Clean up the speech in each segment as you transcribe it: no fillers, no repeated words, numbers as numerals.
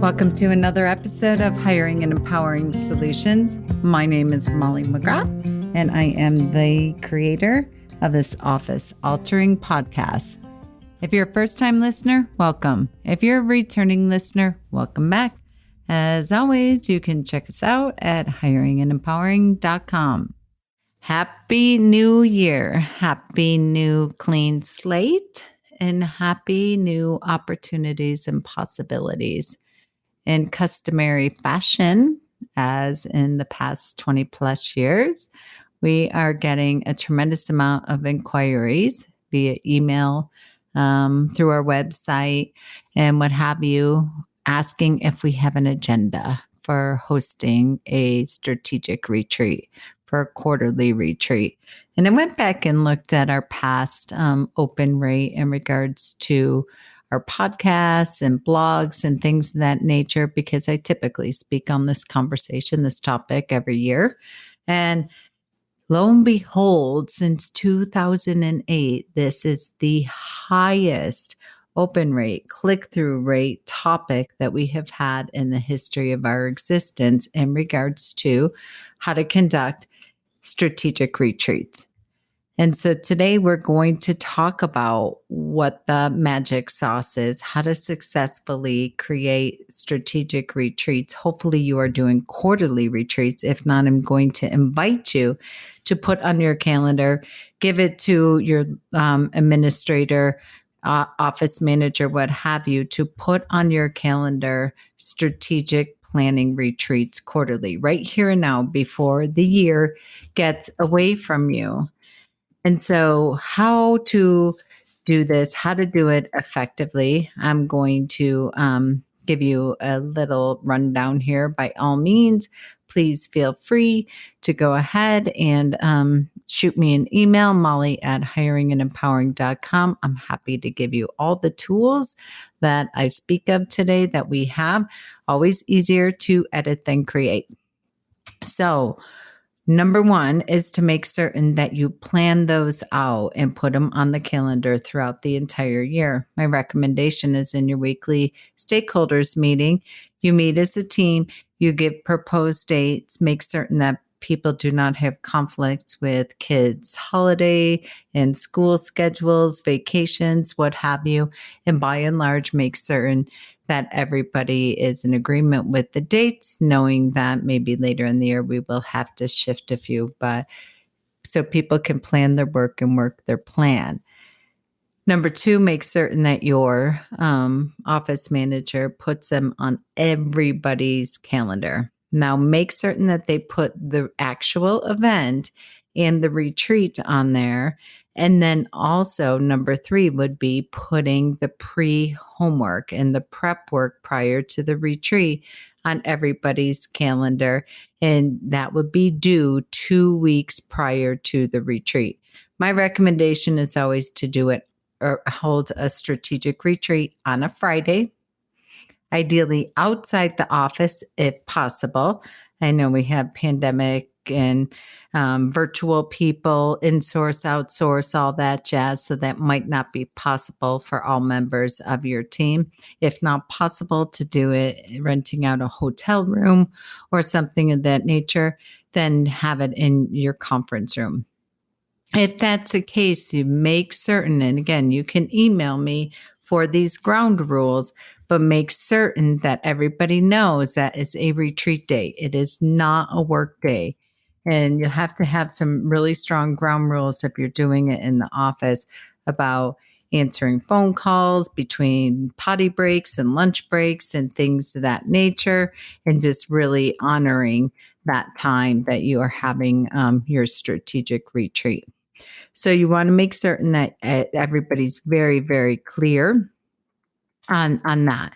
Welcome to another episode of Hiring and Empowering Solutions. My name is Molly McGrath, and I am the creator of this office altering podcast. If you're a first-time listener, welcome. If you're a returning listener, welcome back. As always, you can check us out at hiringandempowering.com. Happy New Year. Happy new clean slate and happy new opportunities and possibilities. In customary fashion, as in the past 20 plus years, we are getting a tremendous amount of inquiries via email, through our website, and what have you, asking if we have an agenda for hosting a strategic retreat, for a quarterly retreat. And I went back and looked at our past open rate in regards to our podcasts and blogs and things of that nature, because I typically speak on this topic every year. And lo and behold, since 2008, this is the highest open rate, click-through rate topic that we have had in the history of our existence in regards to how to conduct strategic retreats. And so today we're going to talk about what the magic sauce is, how to successfully create strategic retreats. Hopefully you are doing quarterly retreats. If not, I'm going to invite you to put on your calendar, give it to your administrator, office manager, what have you, to put on your calendar strategic planning retreats quarterly, right here and now before the year gets away from you. And so how to do this, how to do it effectively, I'm going to give you a little rundown here. By all means, please feel free to go ahead and shoot me an email, molly@hiringandempowering.com. I'm happy to give you all the tools that I speak of today that we have. Always easier to edit than create. So, number one is to make certain that you plan those out and put them on the calendar throughout the entire year. My recommendation is in your weekly stakeholders meeting, you meet as a team, you give proposed dates, make certain that people do not have conflicts with kids' holiday and school schedules, vacations, what have you. And by and large, make certain that everybody is in agreement with the dates, knowing that maybe later in the year we will have to shift a few, but so people can plan their work and work their plan. Number two, make certain that your office manager puts them on everybody's calendar. Now, make certain that they put the actual event and the retreat on there. And then also, number three would be putting the pre-homework and the prep work prior to the retreat on everybody's calendar. And that would be due 2 weeks prior to the retreat. My recommendation is always to do it or hold a strategic retreat on a Friday, ideally outside the office if possible. I know we have pandemic and virtual people, insource, outsource, all that jazz. So that might not be possible for all members of your team. If not possible to do it, renting out a hotel room or something of that nature, then have it in your conference room. If that's the case, you make certain, and again, you can email me for these ground rules, but make certain that everybody knows that it's a retreat day. It is not a work day. And you'll have to have some really strong ground rules if you're doing it in the office about answering phone calls between potty breaks and lunch breaks and things of that nature, and just really honoring that time that you are having your strategic retreat. So you want to make certain that everybody's very, very clear on that.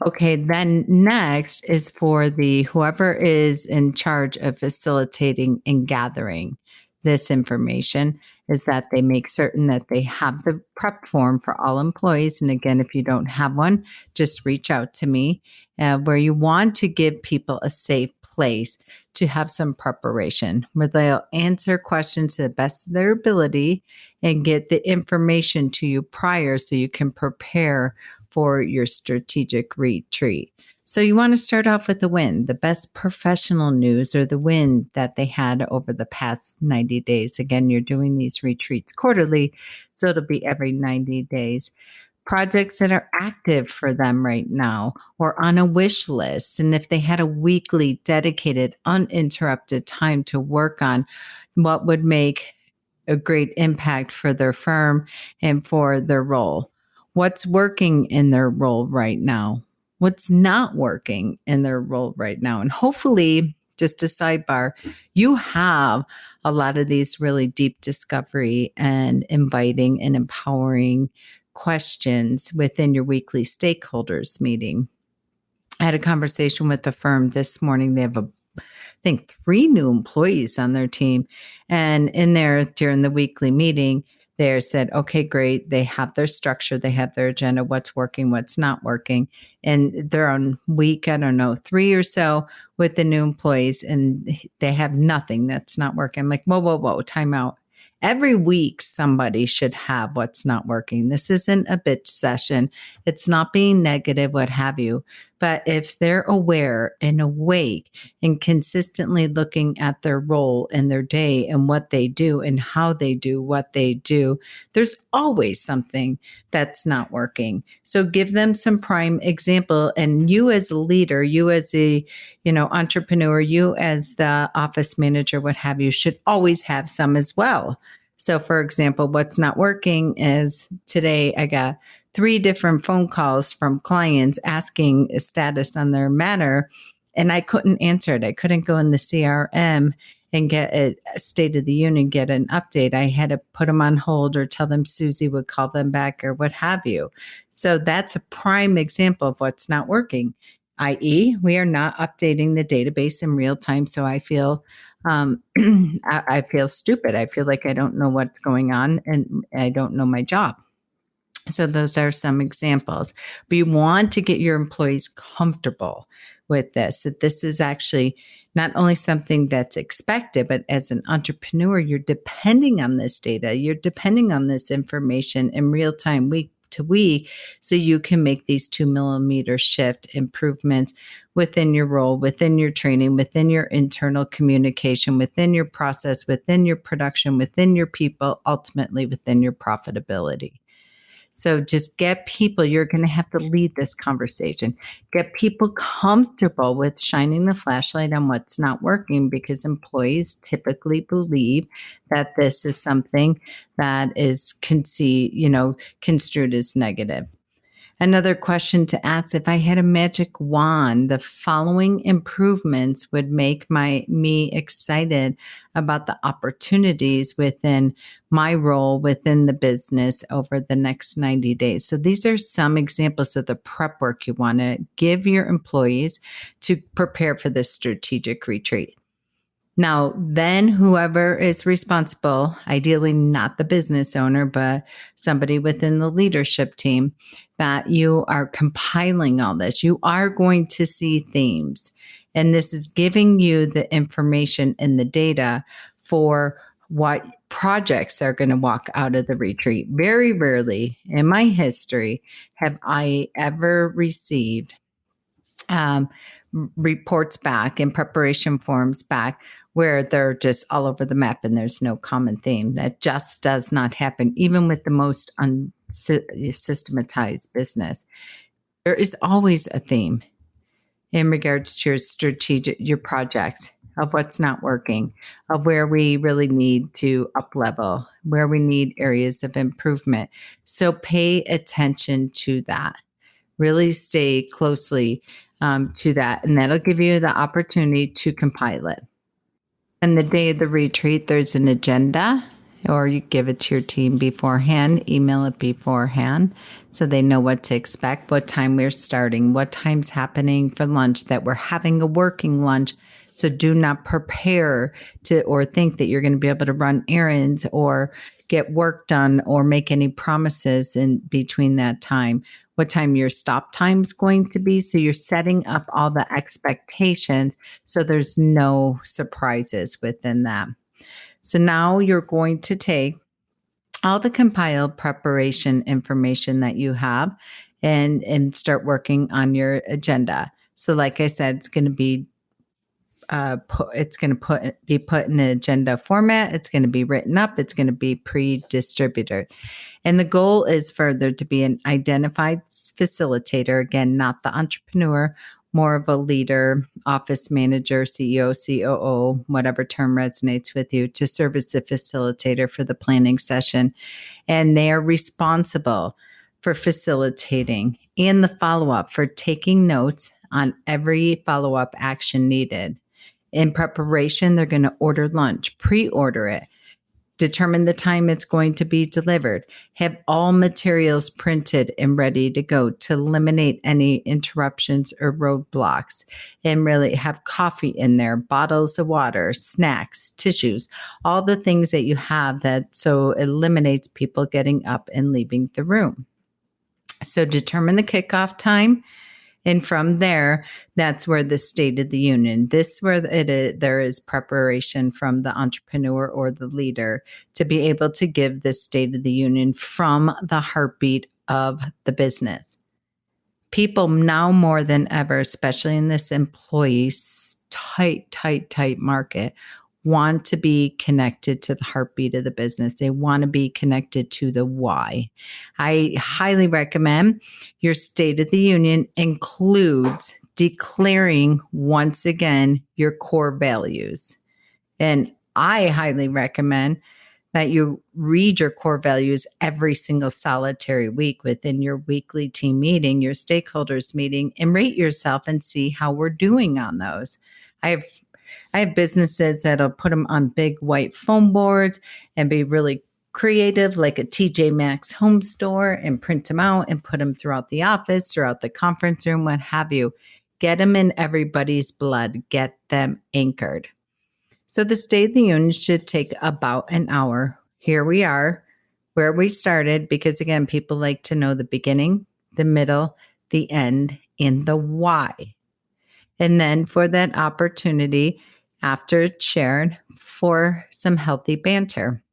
Okay, then next is for the whoever is in charge of facilitating and gathering this information, is that they make certain that they have the prep form for all employees. And again, if you don't have one, just reach out to me, where you want to give people a safe place to have some preparation, where they'll answer questions to the best of their ability and get the information to you prior so you can prepare for your strategic retreat. So you want to start off with the win, the best professional news or the win that they had over the past 90 days. Again, you're doing these retreats quarterly, so it'll be every 90 days. Projects that are active for them right now or on a wish list. And if they had a weekly dedicated, uninterrupted time to work on what would make a great impact for their firm and for their role. What's working in their role right now? What's not working in their role right now? And hopefully, just a sidebar, you have a lot of these really deep discovery and inviting and empowering questions within your weekly stakeholders meeting. I had a conversation with the firm this morning. They have I think 3 new employees on their team. And in there during the weekly meeting, they said, okay, great. They have their structure, they have their agenda, what's working, what's not working. And they're on week, I don't know, 3 or so with the new employees, and they have nothing that's not working. I'm like, whoa, time out. Every week, somebody should have what's not working. This isn't a bitch session. It's not being negative, what have you. But if they're aware and awake and consistently looking at their role and their day and what they do and how they do what they do, there's always something that's not working. So give them some prime example. And you as a leader, you as a entrepreneur, you as the office manager, what have you, should always have some as well. So for example, what's not working is today I got 3 different phone calls from clients asking a status on their matter, and I couldn't answer it. I couldn't go in the CRM and get a State of the Union, get an update. I had to put them on hold or tell them Susie would call them back or what have you. So that's a prime example of what's not working, i.e., we are not updating the database in real time. So I feel I feel stupid. I feel like I don't know what's going on and I don't know my job. So those are some examples. But you want to get your employees comfortable with this, that this is actually not only something that's expected, but as an entrepreneur, you're depending on this data, you're depending on this information in real time, week to week, so you can make these 2 millimeter shift improvements within your role, within your training, within your internal communication, within your process, within your production, within your people, ultimately within your profitability. So just get people, you're going to have to lead this conversation. Get people comfortable with shining the flashlight on what's not working, because employees typically believe that this is something that is construed as negative. Another question to ask: if I had a magic wand, the following improvements would make me excited about the opportunities within my role within the business over the next 90 days. So these are some examples of the prep work you want to give your employees to prepare for this strategic retreat. Now, then whoever is responsible, ideally not the business owner, but somebody within the leadership team, that you are compiling all this. You are going to see themes, and this is giving you the information and the data for what projects are going to walk out of the retreat. Very rarely in my history have I ever received um, reports back and preparation forms back where they're just all over the map and there's no common theme. That just does not happen, even with the most unsystematized business. There is always a theme in regards to your projects, of what's not working, of where we really need to up level, where we need areas of improvement. So pay attention to that. Really stay closely to that, and that'll give you the opportunity to compile it. And the day of the retreat, there's an agenda, or you give it to your team beforehand, email it beforehand so they know what to expect, what time we're starting, what time's happening for lunch, that we're having a working lunch. So do not prepare to or think that you're going to be able to run errands or get work done or make any promises in between that time. What time your stop time's going to be. So you're setting up all the expectations so there's no surprises within that. So now you're going to take all the compiled preparation information that you have and start working on your agenda. So like I said, it's going to be be put in an agenda format. It's going to be written up. It's going to be pre-distributed. And the goal is further to be an identified facilitator, again, not the entrepreneur, more of a leader, office manager, CEO, COO, whatever term resonates with you, to serve as a facilitator for the planning session. And they are responsible for facilitating and the follow-up, for taking notes on every follow-up action needed. In preparation, they're going to order lunch, pre-order it, determine the time it's going to be delivered, have all materials printed and ready to go to eliminate any interruptions or roadblocks, and really have coffee in there, bottles of water, snacks, tissues, all the things that you have that so eliminates people getting up and leaving the room. So determine the kickoff time. And from there, that's where the State of the Union, there is preparation from the entrepreneur or the leader to be able to give the State of the Union from the heartbeat of the business. People now more than ever, especially in this employee tight market, want to be connected to the heartbeat of the business. They want to be connected to the why. I highly recommend your State of the Union includes declaring once again your core values. And I highly recommend that you read your core values every single solitary week within your weekly team meeting, your stakeholders meeting, and rate yourself and see how we're doing on those. I have businesses that'll put them on big white foam boards and be really creative, like a TJ Maxx home store, and print them out and put them throughout the office, throughout the conference room, what have you. Get them in everybody's blood. Get them anchored. So the State of the Union should take about an hour. Here we are, where we started, because again, people like to know the beginning, the middle, the end, and the why. And then for that opportunity, after it's shared, for some healthy banter,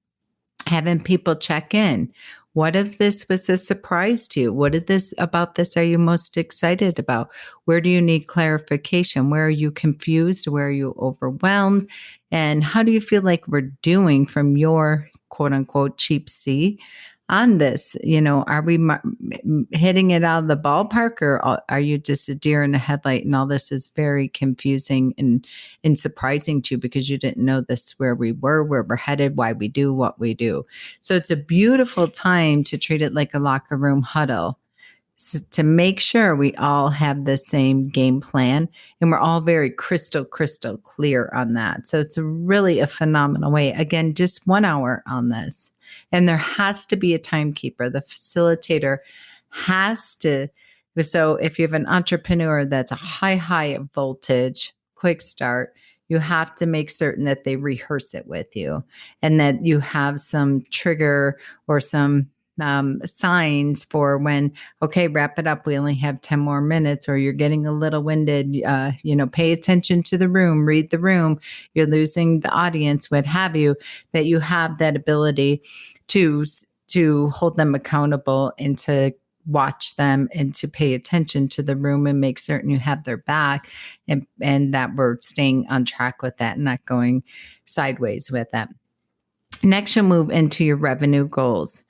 having people check in. What if this was a surprise to you? What about this are you most excited about? Where do you need clarification? Where are you confused? Where are you overwhelmed? And how do you feel like we're doing from your quote unquote cheap seat on this? Are we hitting it out of the ballpark, or are you just a deer in the headlight and all this is very confusing and surprising to you because you didn't know this, where we were, where we're headed, why we do what we do? So it's a beautiful time to treat it like a locker room huddle, to make sure we all have the same game plan and we're all very crystal clear on that. So it's really a phenomenal way. Again, just 1 hour on this. And there has to be a timekeeper. The facilitator has to. So if you have an entrepreneur that's a high voltage, quick start, you have to make certain that they rehearse it with you and that you have some trigger or some signs for when, okay, wrap it up. We only have 10 more minutes, or you're getting a little winded, pay attention to the room, read the room, you're losing the audience, what have you, that you have that ability to hold them accountable and to watch them and to pay attention to the room and make certain you have their back and that we're staying on track with that and not going sideways with that. Next, you'll move into your revenue goals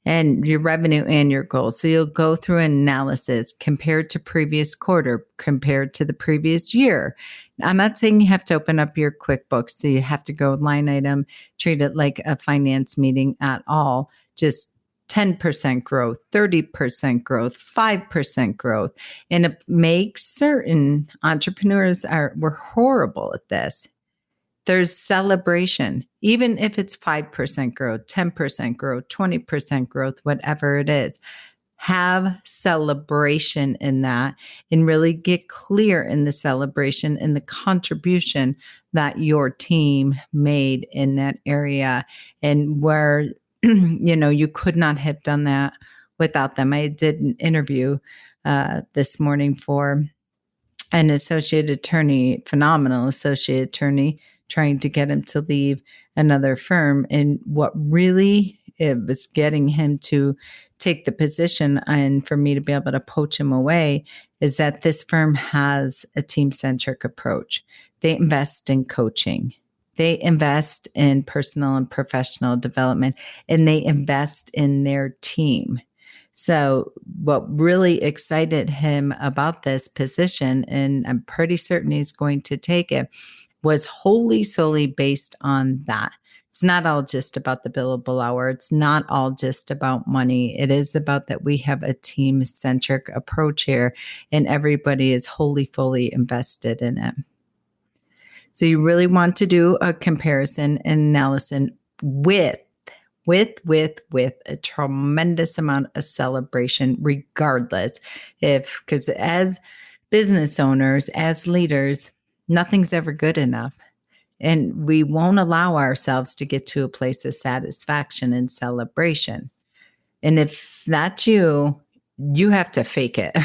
and your revenue and your goals. So you'll go through analysis compared to previous quarter, compared to the previous year. I'm not saying you have to open up your QuickBooks, so you have to go line item, treat it like a finance meeting at all. Just 10% growth, 30% growth, 5% growth. And make certain entrepreneurs we're horrible at this. There's celebration, even if it's 5% growth, 10% growth, 20% growth, whatever it is. Have celebration in that and really get clear in the celebration and the contribution that your team made in that area, and where, you could not have done that without them. I did an interview this morning for an associate attorney, phenomenal associate attorney, trying to get him to leave another firm. And what really it was getting him to take the position and for me to be able to poach him away is that this firm has a team-centric approach. They invest in coaching. They invest in personal and professional development, and they invest in their team. So what really excited him about this position, and I'm pretty certain he's going to take it, was wholly solely based on that. It's not all just about the billable hour. It's not all just about money. It is about that we have a team-centric approach here, and everybody is wholly, fully invested in it. So you really want to do a comparison and analysis with a tremendous amount of celebration, regardless. Because as business owners, as leaders, nothing's ever good enough. And we won't allow ourselves to get to a place of satisfaction and celebration. And if that's you, you have to fake it.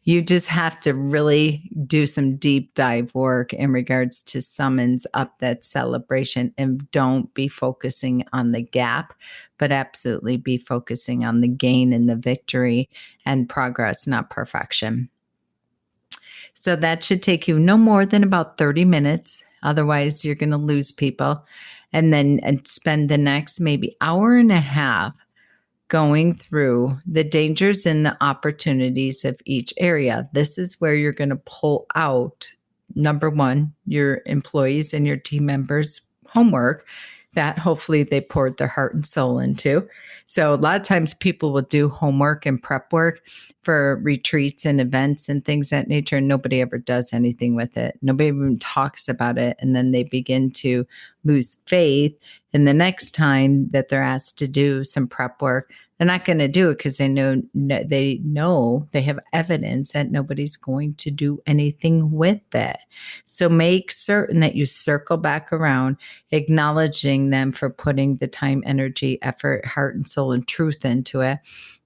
You just have to really do some deep dive work in regards to summons up that celebration, and don't be focusing on the gap, but absolutely be focusing on the gain and the victory and progress, not perfection. So that should take you no more than about 30 minutes. Otherwise, you're going to lose people. And then spend the next maybe hour and a half going through the dangers and the opportunities of each area. This is where you're going to pull out, number one, your employees and your team members' homework that hopefully they poured their heart and soul into. So a lot of times people will do homework and prep work for retreats and events and things of that nature, and nobody ever does anything with it. Nobody even talks about it. And then they begin to lose faith. And the next time that they're asked to do some prep work, they're not going to do it because they know they have evidence that nobody's going to do anything with it. So make certain that you circle back around, acknowledging them for putting the time, energy, effort, heart, and soul and truth into it,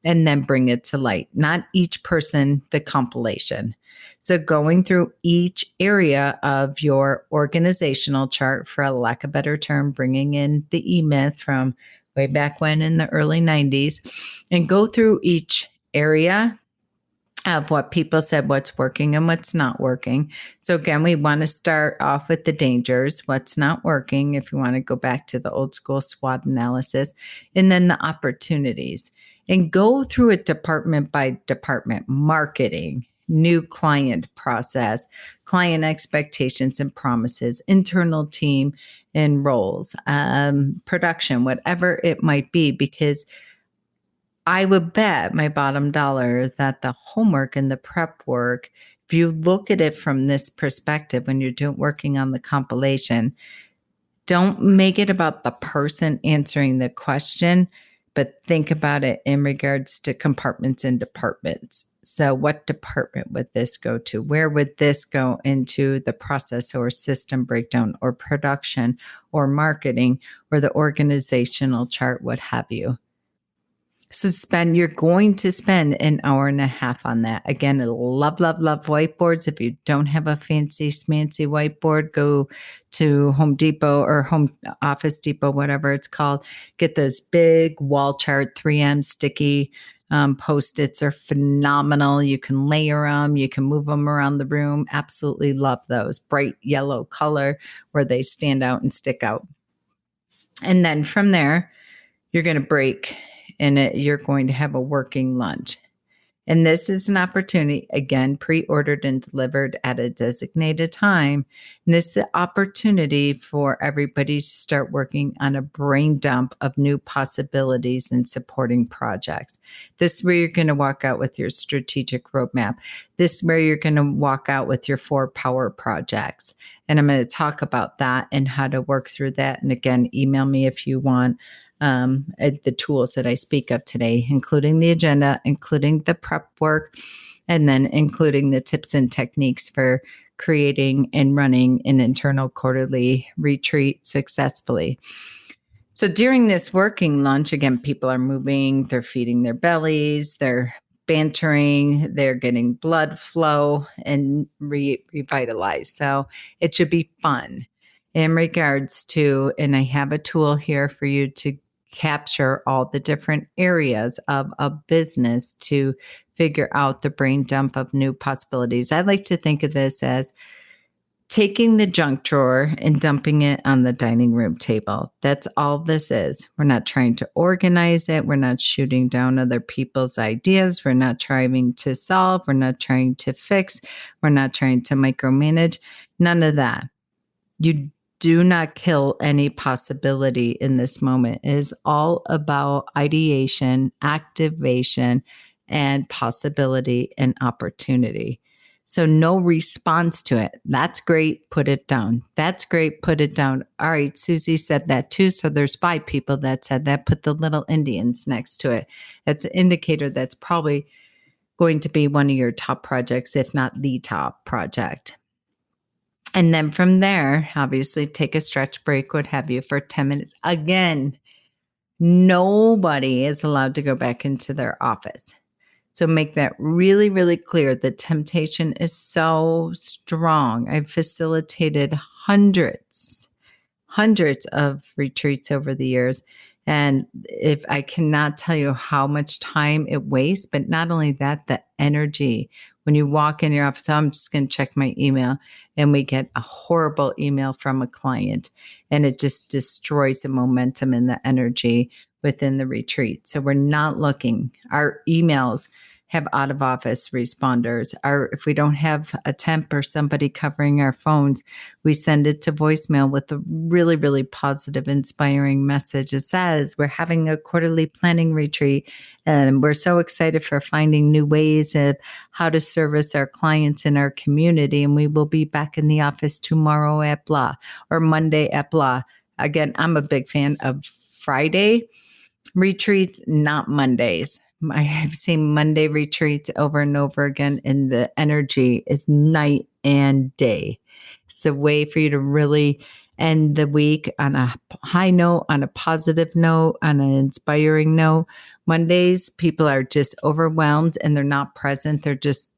and then bring it to light. Not each person, the compilation. So going through each area of your organizational chart, for a lack of a better term, bringing in the E-Myth from way back when in the early 90s, and go through each area of what people said, what's working and what's not working. So again, we want to start off with the dangers, what's not working, if you want to go back to the old school SWOT analysis, and then the opportunities. And go through it department by department: marketing, new client process, client expectations and promises, internal team and roles, production, whatever it might be, because I would bet my bottom dollar that the homework and the prep work, if you look at it from this perspective, when you're working on the compilation, don't make it about the person answering the question, but think about it in regards to compartments and departments. So what department would this go to? Where would this go into the process or system breakdown or production or marketing or the organizational chart, what have you? So you're going to spend an hour and a half on that. Again, I love whiteboards. If you don't have a fancy schmancy whiteboard, go to Home Depot or Home Office Depot, whatever it's called. Get those big wall chart 3M sticky Post-its are phenomenal. You can layer them. You can move them around the room. Absolutely love those. Bright yellow color where they stand out and stick out. And then from there, you're going to break and you're going to have a working lunch. And this is an opportunity, again, pre-ordered and delivered at a designated time. And this is an opportunity for everybody to start working on a brain dump of new possibilities and supporting projects. This is where you're going to walk out with your strategic roadmap. This is where you're going to walk out with your 4 power projects. And I'm going to talk about that and how to work through that. And again, email me if you want the tools that I speak of today, including the agenda, including the prep work, and then including the tips and techniques for creating and running an internal quarterly retreat successfully. So during this working lunch, again, people are moving, they're feeding their bellies, they're bantering, they're getting blood flow and revitalized. So it should be fun in regards to, and I have a tool here for you to capture all the different areas of a business to figure out the brain dump of new possibilities. I like to think of this as taking the junk drawer and dumping it on the dining room table. That's all this is. We're not trying to organize it. We're not shooting down other people's ideas. We're not trying to solve. We're not trying to fix. We're not trying to micromanage. None of that. You do not kill any possibility in this moment. It is all about ideation, activation, and possibility and opportunity. So no response to it. That's great. Put it down. That's great. Put it down. All right. Susie said that too. So there's 5 people that said that. Put the little Indians next to it. That's an indicator that's probably going to be one of your top projects, if not the top project. And then from there, obviously take a stretch break, what have you, for 10 minutes. Again, nobody is allowed to go back into their office. So make that really, really clear. The temptation is so strong. I've facilitated hundreds of retreats over the years. And if I cannot tell you how much time it wastes, but not only that, the energy. When you walk in your office, I'm just going to check my email, and we get a horrible email from a client, and it just destroys the momentum and the energy within the retreat. So we're not looking. Our emails have out of office responders. If we don't have a temp or somebody covering our phones, we send it to voicemail with a really, really positive, inspiring message. It says, we're having a quarterly planning retreat, and we're so excited for finding new ways of how to service our clients in our community. And we will be back in the office tomorrow at blah, or Monday at blah. Again, I'm a big fan of Friday retreats, not Mondays. I have seen Monday retreats over and over again, and the energy is night and day. It's a way for you to really end the week on a high note, on a positive note, on an inspiring note. Mondays, people are just overwhelmed and they're not present. They're just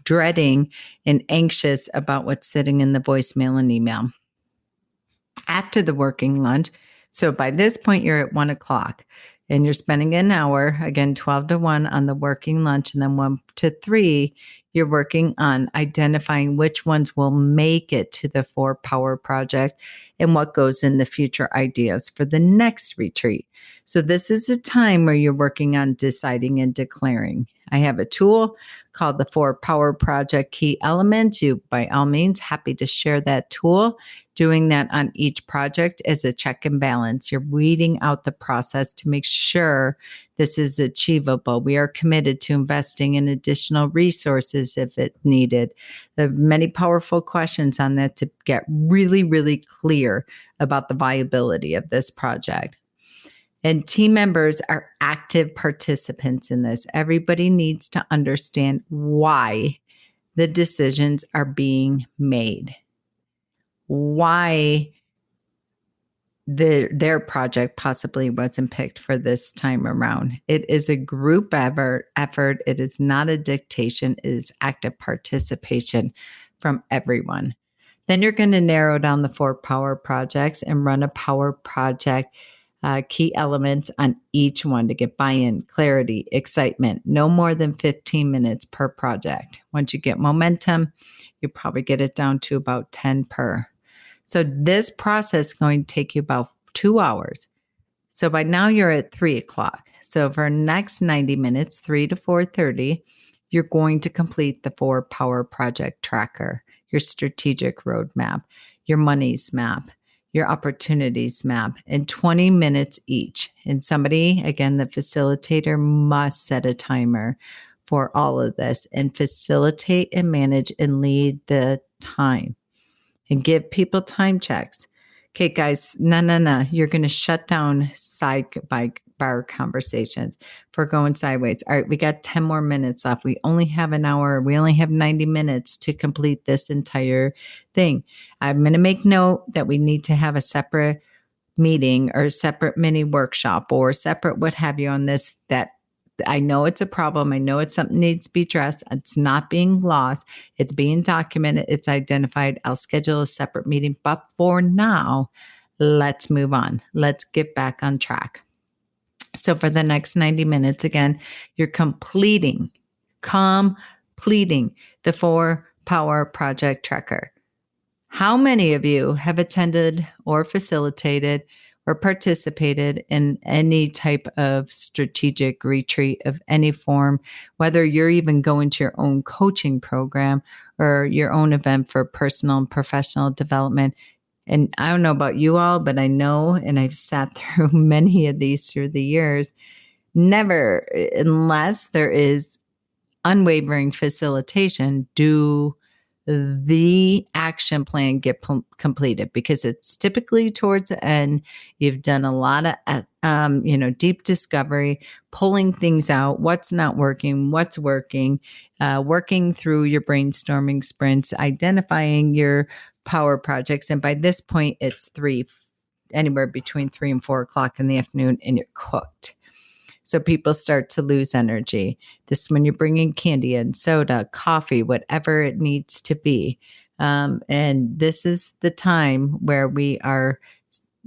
dreading and anxious about what's sitting in the voicemail and email. After the working lunch, so by this point, you're at 1 o'clock. And you're spending an hour, again, 12 to 1 on the working lunch. And then 1 to 3, you're working on identifying which ones will make it to the 4 Power Project and what goes in the future ideas for the next retreat. So this is a time where you're working on deciding and declaring. I have a tool called the 4 Power Project Key Elements. You, by all means, happy to share that tool. Doing that on each project as a check and balance. You're weeding out the process to make sure this is achievable. We are committed to investing in additional resources if it's needed. There are many powerful questions on that to get really, really clear about the viability of this project. And team members are active participants in this. Everybody needs to understand why the decisions are being made. Why their project possibly wasn't picked for this time around. It is a group effort. It is not a dictation. It is active participation from everyone. Then you're going to narrow down the 4 power projects and run a power project key elements on each one to get buy-in, clarity, excitement. No more than 15 minutes per project. Once you get momentum, you probably get it down to about 10 per. So this process is going to take you about 2 hours. So by now you're at 3 o'clock. So for next 90 minutes, 3 to 4:30, you're going to complete the 4 Power Project Tracker, your strategic roadmap, your monies map, your opportunities map in 20 minutes each. And somebody, again, the facilitator must set a timer for all of this and facilitate and manage and lead the time and give people time checks. Okay, guys, no. You're going to shut down sidebar conversations for going sideways. All right, we got 10 more minutes left. We only have an hour. We only have 90 minutes to complete this entire thing. I'm going to make note that we need to have a separate meeting or a separate mini workshop or separate what have you on this. That I know it's a problem. I know it's something that needs to be addressed. It's not being lost. It's being documented. It's identified. I'll schedule a separate meeting. But for now, let's move on. Let's get back on track. So for the next 90 minutes, again, you're completing the 4-Power Project Tracker. How many of you have attended or facilitated or participated in any type of strategic retreat of any form, whether you're even going to your own coaching program or your own event for personal and professional development? And I don't know about you all, but I know, and I've sat through many of these through the years, never, unless there is unwavering facilitation, do the action plan get completed, because it's typically towards the end. You've done a lot of deep discovery, pulling things out, what's not working, what's working, working through your brainstorming sprints, identifying your power projects. And by this point, it's anywhere between 3 and 4 o'clock in the afternoon, and you're cooked. So people start to lose energy. This is when you're bringing candy and soda, coffee, whatever it needs to be. And this is the time where we are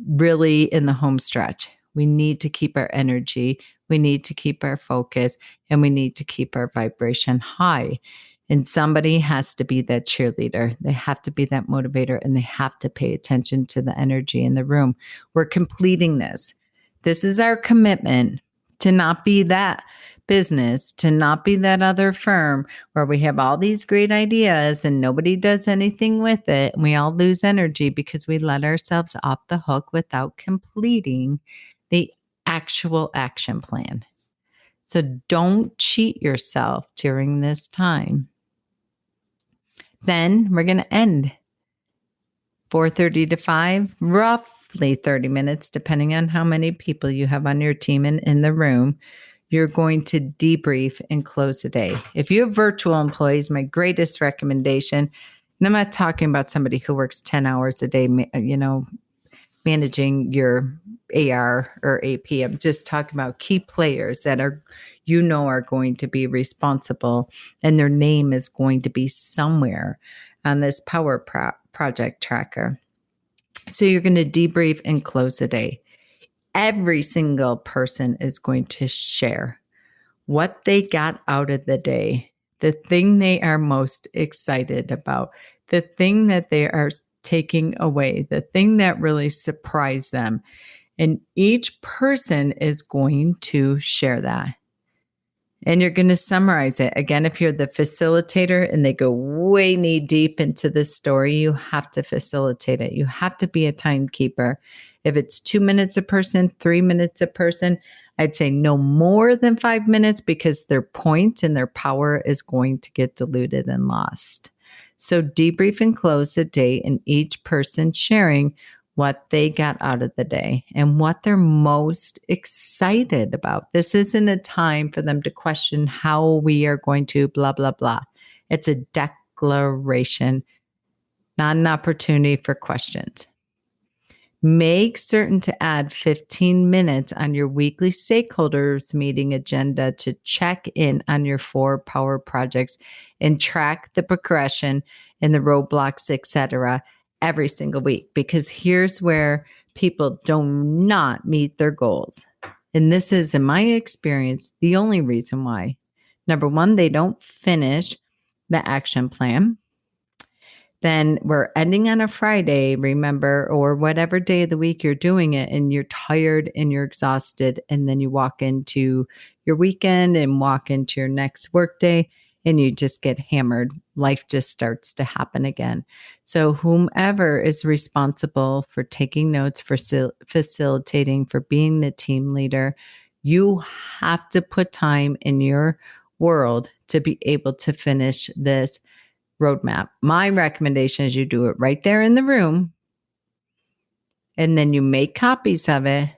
really in the home stretch. We need to keep our energy. We need to keep our focus, and we need to keep our vibration high. And somebody has to be that cheerleader. They have to be that motivator, and they have to pay attention to the energy in the room. We're completing this. This is our commitment to not be that business, to not be that other firm where we have all these great ideas and nobody does anything with it. And we all lose energy because we let ourselves off the hook without completing the actual action plan. So don't cheat yourself during this time. Then we're going to end 4:30 to 5, roughly 30 minutes, depending on how many people you have on your team and in the room. You're going to debrief and close the day. If you have virtual employees, my greatest recommendation, and I'm not talking about somebody who works 10 hours a day, managing your AR or AP. I'm just talking about key players that are going to be responsible, and their name is going to be somewhere on this Power Project Tracker. So you're going to debrief and close the day. Every single person is going to share what they got out of the day, the thing they are most excited about, the thing that they are taking away, the thing that really surprised them. And each person is going to share that. And you're going to summarize it. Again, if you're the facilitator and they go way knee deep into this story, you have to facilitate it. You have to be a timekeeper. If it's 2 minutes a person, 3 minutes a person, I'd say no more than 5 minutes, because their point and their power is going to get diluted and lost. So debrief and close the day, and each person sharing what they got out of the day and what they're most excited about. This isn't a time for them to question how we are going to blah, blah, blah. It's a declaration, not an opportunity for questions. Make certain to add 15 minutes on your weekly stakeholders meeting agenda to check in on your 4 power projects and track the progression and the roadblocks, etc., every single week. Because here's where people do not meet their goals. And this is, in my experience, the only reason why. Number one, they don't finish the action plan. Then we're ending on a Friday, remember, or whatever day of the week you're doing it, and you're tired and you're exhausted. And then you walk into your weekend and walk into your next workday, and you just get hammered. Life just starts to happen again. So whomever is responsible for taking notes, for facilitating, for being the team leader, you have to put time in your world to be able to finish this roadmap. My recommendation is you do it right there in the room, and then you make copies of it.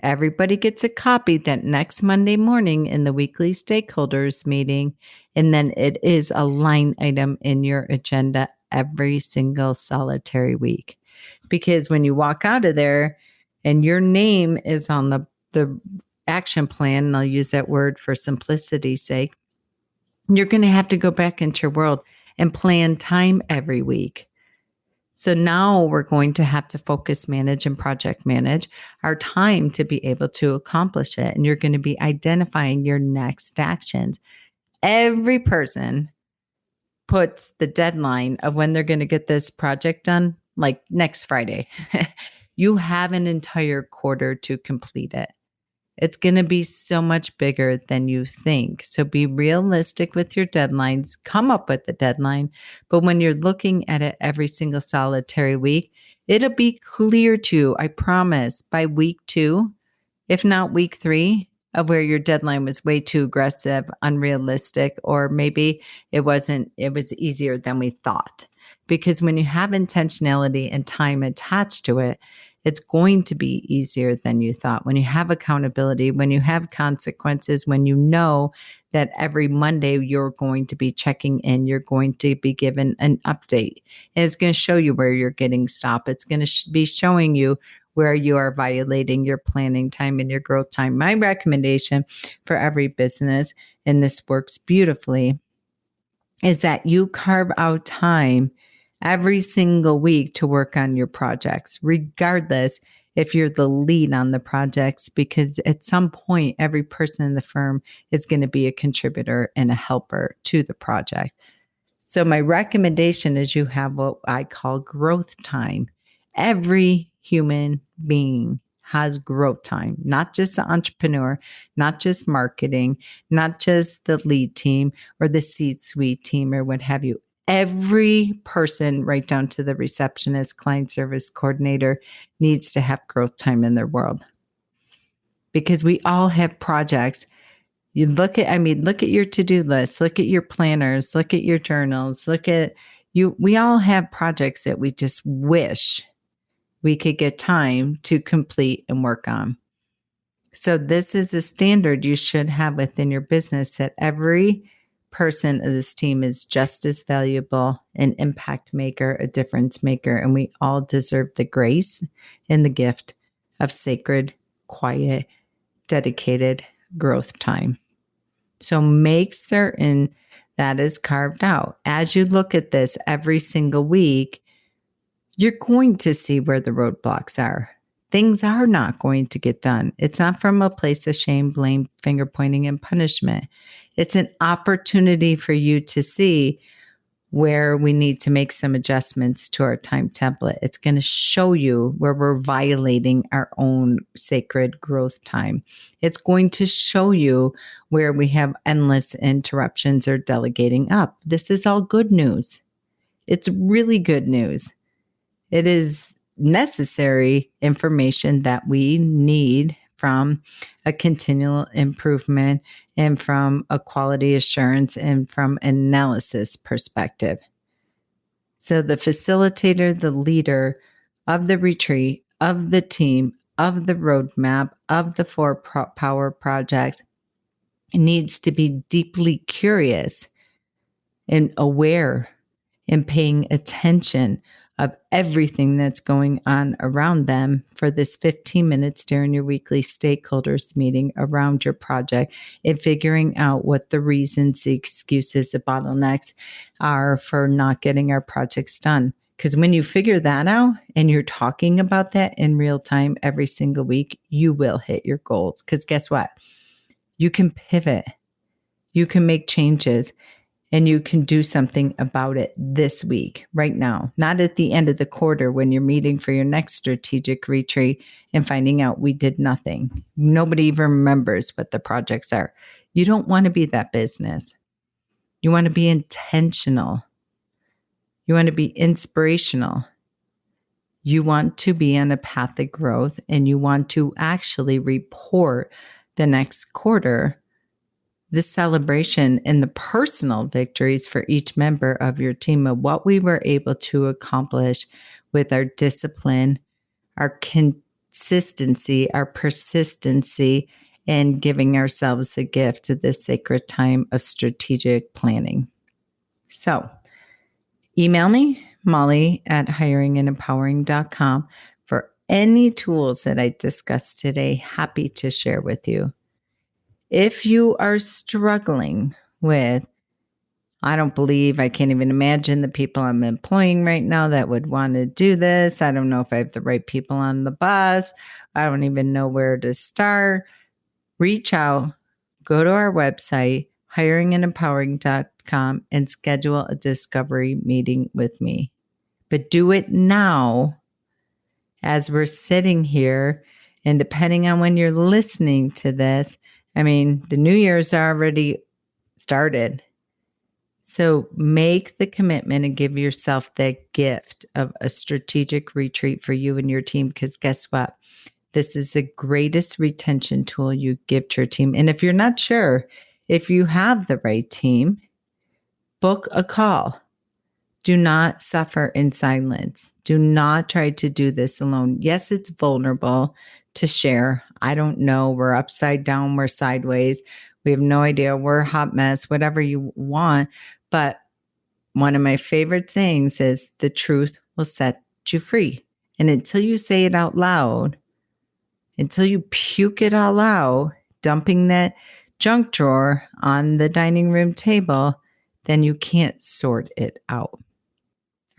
Everybody gets a copy that next Monday morning in the weekly stakeholders meeting, and then it is a line item in your agenda every single solitary week. Because when you walk out of there and your name is on the action plan, and I'll use that word for simplicity's sake, you're going to have to go back into your world and plan time every week So now we're going to have to focus, manage, and project manage our time to be able to accomplish it. And you're going to be identifying your next actions. Every person puts the deadline of when they're going to get this project done, like next Friday. You have an entire quarter to complete it. It's going to be so much bigger than you think. So be realistic with your deadlines, come up with the deadline. But when you're looking at it every single solitary week, it'll be clear to you, I promise, by week 2, if not week 3, of where your deadline was way too aggressive, unrealistic, or maybe it wasn't, it was easier than we thought. Because when you have intentionality and time attached to it, it's going to be easier than you thought. When you have accountability, when you have consequences, when you know that every Monday you're going to be checking in, you're going to be given an update, and it's going to show you where you're getting stopped. It's going to be showing you where you are violating your planning time and your growth time. My recommendation for every business, and this works beautifully, is that you carve out time every single week to work on your projects, regardless if you're the lead on the projects, because at some point, every person in the firm is going to be a contributor and a helper to the project. So my recommendation is you have what I call growth time. Every human being has growth time, not just the entrepreneur, not just marketing, not just the lead team or the C-suite team or what have you. Every person, right down to the receptionist, client service coordinator, needs to have growth time in their world, because we all have projects. You look at your to-do list, look at your planners, look at your journals, look at you. We all have projects that we just wish we could get time to complete and work on. So this is a standard you should have within your business, that every person of this team is just as valuable, an impact maker, a difference maker, and we all deserve the grace and the gift of sacred, quiet, dedicated growth time. So make certain that is carved out. As you look at this every single week, you're going to see where the roadblocks are. Things are not going to get done. It's not from a place of shame, blame, finger pointing, and punishment. It's an opportunity for you to see where we need to make some adjustments to our time template. It's going to show you where we're violating our own sacred growth time. It's going to show you where we have endless interruptions or delegating up. This is all good news. It's really good news. It is necessary information that we need from a continual improvement and from a quality assurance and from an analysis perspective. So the facilitator, the leader of the retreat, of the team, of the roadmap, of the 4 power projects needs to be deeply curious and aware and paying attention of everything that's going on around them for this 15 minutes during your weekly stakeholders meeting around your project, and figuring out what the reasons, the excuses, the bottlenecks are for not getting our projects done. Because when you figure that out and you're talking about that in real time every single week, you will hit your goals. Because guess what? You can pivot, you can make changes, and you can do something about it this week, right now, not at the end of the quarter when you're meeting for your next strategic retreat and finding out we did nothing. Nobody even remembers what the projects are. You don't want to be that business. You want to be intentional. You want to be inspirational. You want to be on a path of growth, and you want to actually report the next quarter this celebration and the personal victories for each member of your team of what we were able to accomplish with our discipline, our consistency, our persistency, and giving ourselves a gift to this sacred time of strategic planning. So email me, molly@hiringandempowering.com, for any tools that I discussed today. Happy to share with you. If you are struggling with I can't even imagine the people I'm employing right now that would want to do this. I don't know if I have the right people on the bus. I don't even know where to start. Reach out, go to our website, hiringandempowering.com, and schedule a discovery meeting with me. But do it now as we're sitting here. And depending on when you're listening to this, the new year's already started. So make the commitment and give yourself the gift of a strategic retreat for you and your team, because guess what? This is the greatest retention tool you give to your team. And if you're not sure if you have the right team, book a call. Do not suffer in silence. Do not try to do this alone. Yes, it's vulnerable to share. I don't know. We're upside down. We're sideways. We have no idea. We're a hot mess, whatever you want. But one of my favorite sayings is the truth will set you free. And until you say it out loud, until you puke it all out, dumping that junk drawer on the dining room table, then you can't sort it out.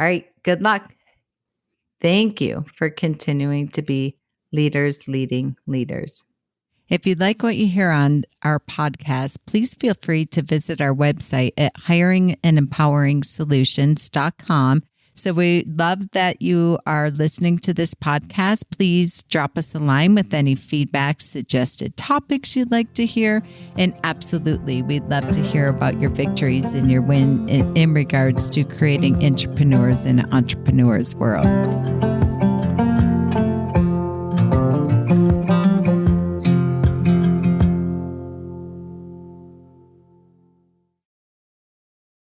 All right, good luck. Thank you for continuing to be leaders leading leaders. If you like what you hear on our podcast, please feel free to visit our website at hiringandempoweringsolutions.com. So we love that you are listening to this podcast. Please drop us a line with any feedback, suggested topics you'd like to hear. And absolutely, we'd love to hear about your victories and your win in regards to creating entrepreneurs in an entrepreneur's world.